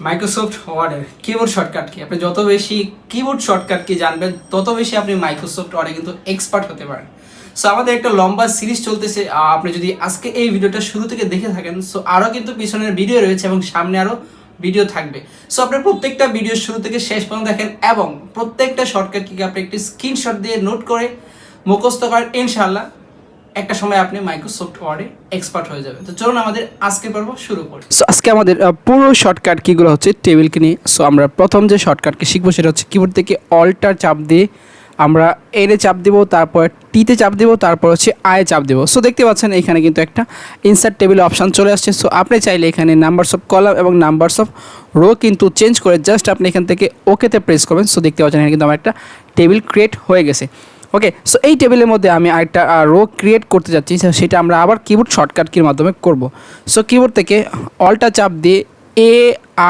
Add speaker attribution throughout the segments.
Speaker 1: Microsoft ওয়ার্ডের keyboard shortcut key, আপনি যত বেশি কিবোর্ড শর্টকাট কি জানবেন তত বেশি আপনি মাইক্রোসফট ওয়ার্ডে কিন্তু এক্সপার্ট হতে পারেন। সো আমাদের একটা লম্বা সিরিজ চলতেছে, আপনি যদি আজকে এই ভিডিওটা শুরু থেকে দেখে থাকেন সো আরও কিন্তু পিছনের ভিডিও রয়েছে এবং সামনে আরও ভিডিও থাকবে। সো আপনি প্রত্যেকটা ভিডিও শুরু থেকে শেষ পর্যন্ত দেখেন এবং প্রত্যেকটা শর্টকাট কি আপনি একটি স্ক্রিনশট দিয়ে নোট করে মুখস্থ করেন, ইনশাআল্লাহ একটা সময় আপনি মাইক্রোসফট ওয়ার্ডে এক্সপার্ট হয়ে যাবে। তো চলুন আমাদের আজকের পর্ব শুরু করি। সো আজকে আমাদের পুরো শর্টকাট কিগুলো হচ্ছে টেবিলকে নিয়ে। সো আমরা প্রথম যে শর্টকাটকে শিখবো সেটা হচ্ছে কিবোর্ড থেকে অল্টার চাপ দিয়ে আমরা এনে চাপ দেবো, তারপর টিতে চাপ দেবো, তারপর হচ্ছে আয়ে চাপ দেবো। সো দেখতে পাচ্ছেন এখানে কিন্তু একটা ইনসার্ট টেবিল অপশান চলে আসছে। সো আপনি চাইলে এখানে নাম্বারস অফ কলাম এবং নাম্বারস অফ রো কিন্তু চেঞ্জ করে জাস্ট আপনি এখান থেকে ওকেতে প্রেস করবেন। সো দেখতে পাচ্ছেন এখানে কিন্তু আমার একটা টেবিল ক্রিয়েট হয়ে গেছে। ওকে, সো এই টেবিলের মধ্যে আমি আরেকটা রো ক্রিয়েট করতে যাচ্ছি, সেটা আমরা আবার কিবোর্ড শর্টকাট কির মাধ্যমে করব। সো কিবোর্ড থেকে অল্টা চাপ দিয়ে এ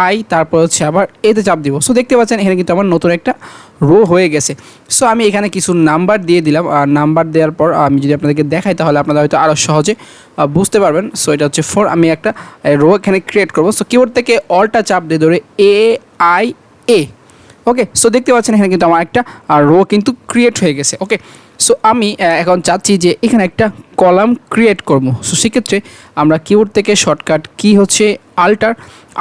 Speaker 1: আই তারপর হচ্ছে আবার এতে চাপ দিব। সো দেখতে পাচ্ছেন এখানে কিন্তু আমার নতুন একটা রো হয়ে গেছে। সো আমি এখানে কিছু নাম্বার দিয়ে দিলাম, আর নাম্বার দেওয়ার পর আমি যদি আপনাদেরকে দেখাই তাহলে আপনারা হয়তো আরও সহজে বুঝতে পারবেন। সো এটা হচ্ছে 4, আমি একটা রো এখানে ক্রিয়েট করব। সো কিবোর্ড থেকে অল্টা চাপ দিয়ে ধরে A I A. Okay, so দেখতে পাচ্ছেন এখানে কিন্তু আমার একটা রো কিন্তু ক্রিয়েট হয়ে গেছে। ওকে, সো আমি এখন চাচ্ছি যে এখানে একটা কলাম ক্রিয়েট করব। সো সেক্ষেত্রে আমরা কিবোর্ড থেকে শর্টকাট কি হচ্ছে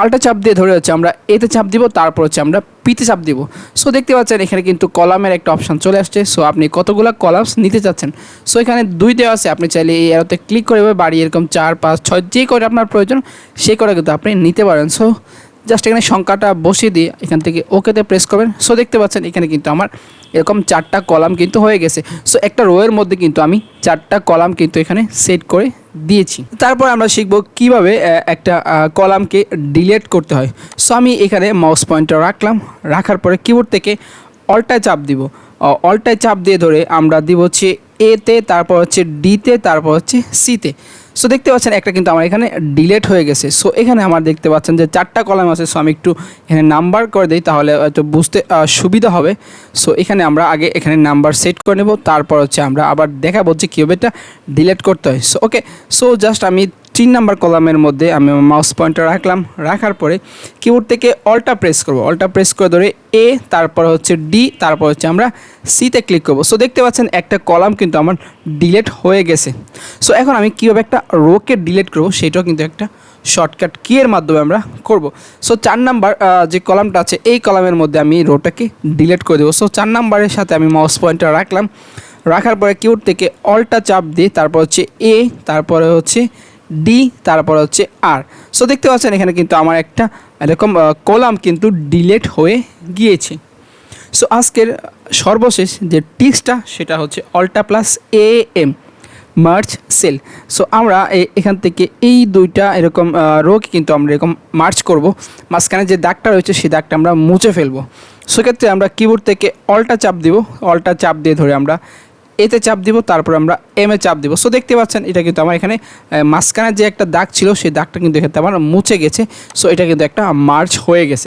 Speaker 1: আল্টা চাপ দিয়ে ধরে হচ্ছে আমরা এতে চাপ দিব, তারপর হচ্ছে আমরা পিতে চাপ দিব। সো দেখতে পাচ্ছেন এখানে কিন্তু কলামের একটা অপশান চলে আসছে। সো আপনি কতগুলো কলামস নিতে চাচ্ছেন, সো এখানে 2 দেওয়া আছে, আপনি চাইলে এই অ্যারোতে ক্লিক করে বাড়ি এরকম 4, 5, 6 যে করে আপনার প্রয়োজন সেই করে কিন্তু আপনি নিতে পারেন। সো জাস্ট এখানে সংখ্যাটা বসিয়ে দিয়ে এখান থেকে ওকেতে প্রেস করবেন। সো দেখতে পাচ্ছেন এখানে কিন্তু আমার এরকম 4টা কলাম কিন্তু হয়ে গেছে। সো একটা রোয়ের মধ্যে কিন্তু আমি 4টা কলাম কিন্তু এখানে সেট করে দিয়েছি। তারপর আমরা শিখব কিভাবে একটা কলামকে ডিলিট করতে হয়। সো আমি এখানে মাউস পয়েন্টার রাখার পরে কিবোর্ড থেকে অল্টায় চাপ দিব, অল্টায় চাপ দিয়ে ধরে আমরা দিব হচ্ছে এতে, তারপর হচ্ছে ডিতে, তারপর হচ্ছে সিতে। সো দেখতে পাচ্ছেন একটা কিন্তু আমার এখানে ডিলেট হয়ে গেছে। সো এখানে আমার দেখতে পাচ্ছেন যে 4টা কলাম আছে। সো আমি একটু এখানে নাম্বার করে দিই তাহলে হয়তো বুঝতে সুবিধা হবে। সো এখানে আমরা আগে এখানে নাম্বার সেট করে নেব, তারপর হচ্ছে আমরা আবার দেখাবো যে কীভাবে এটা ডিলেট করতে হয়। সো ওকে, সো জাস্ট আমি 3 নাম্বার কলামের মধ্যে আমি মাউস পয়েন্টার রাখার পরে কিবোর্ড থেকে অল্টা প্রেস করব, অল্টা প্রেস করে ধরে এ, তারপর হচ্ছে ডি, তারপর হচ্ছে আমরা সিতে ক্লিক করব। সো দেখতে পাচ্ছেন একটা কলাম কিন্তু আমার ডিলেট হয়ে গেছে। সো এখন আমি কীভাবে একটা রোকে ডিলেট করব সেটাও কিন্তু একটা শর্টকাট কি এর মাধ্যমে আমরা করব। সো 4 নাম্বার যে কলামটা আছে এই কলামের মধ্যে আমি রোটাকে ডিলেট করে দেবো। সো 4 নাম্বারের সাথে আমি মাউস পয়েন্টার রাখার পরে কিবোর্ড থেকে অল্টা চাপ দিয়ে তারপর হচ্ছে এ, তারপরে হচ্ছে ডি, তারপর হচ্ছে আর। সো দেখতে পাচ্ছেন এখানে কিন্তু আমার একটা এরকম কলাম কিন্তু ডিলেট হয়ে গিয়েছে। সো আজকের সর্বশেষ যে টিক্সটা সেটা হচ্ছে অল্টা plus A M merge cell. So আমরা এখান থেকে এই 2টা এরকম রোকে কিন্তু আমরা এরকম মার্চ করব, মাঝখানে যে দাগটা রয়েছে সেই দাগটা আমরা মুছে ফেলবো। সেক্ষেত্রে আমরা কিবোর্ড থেকে অল্টা চাপ দিব, অল্টা চাপ দিয়ে ধরে আমরা এতে চাপ দিব, তারপর আমরা এমে চাপ দিব। সো দেখতে পাচ্ছেন এটা কিন্তু আমার এখানে মাঝখানে যে একটা দাগ ছিল সেই দাগটা কিন্তু এখানে আমার মুছে গেছে। সো এটা কিন্তু একটা মার্চ হয়ে গেছে।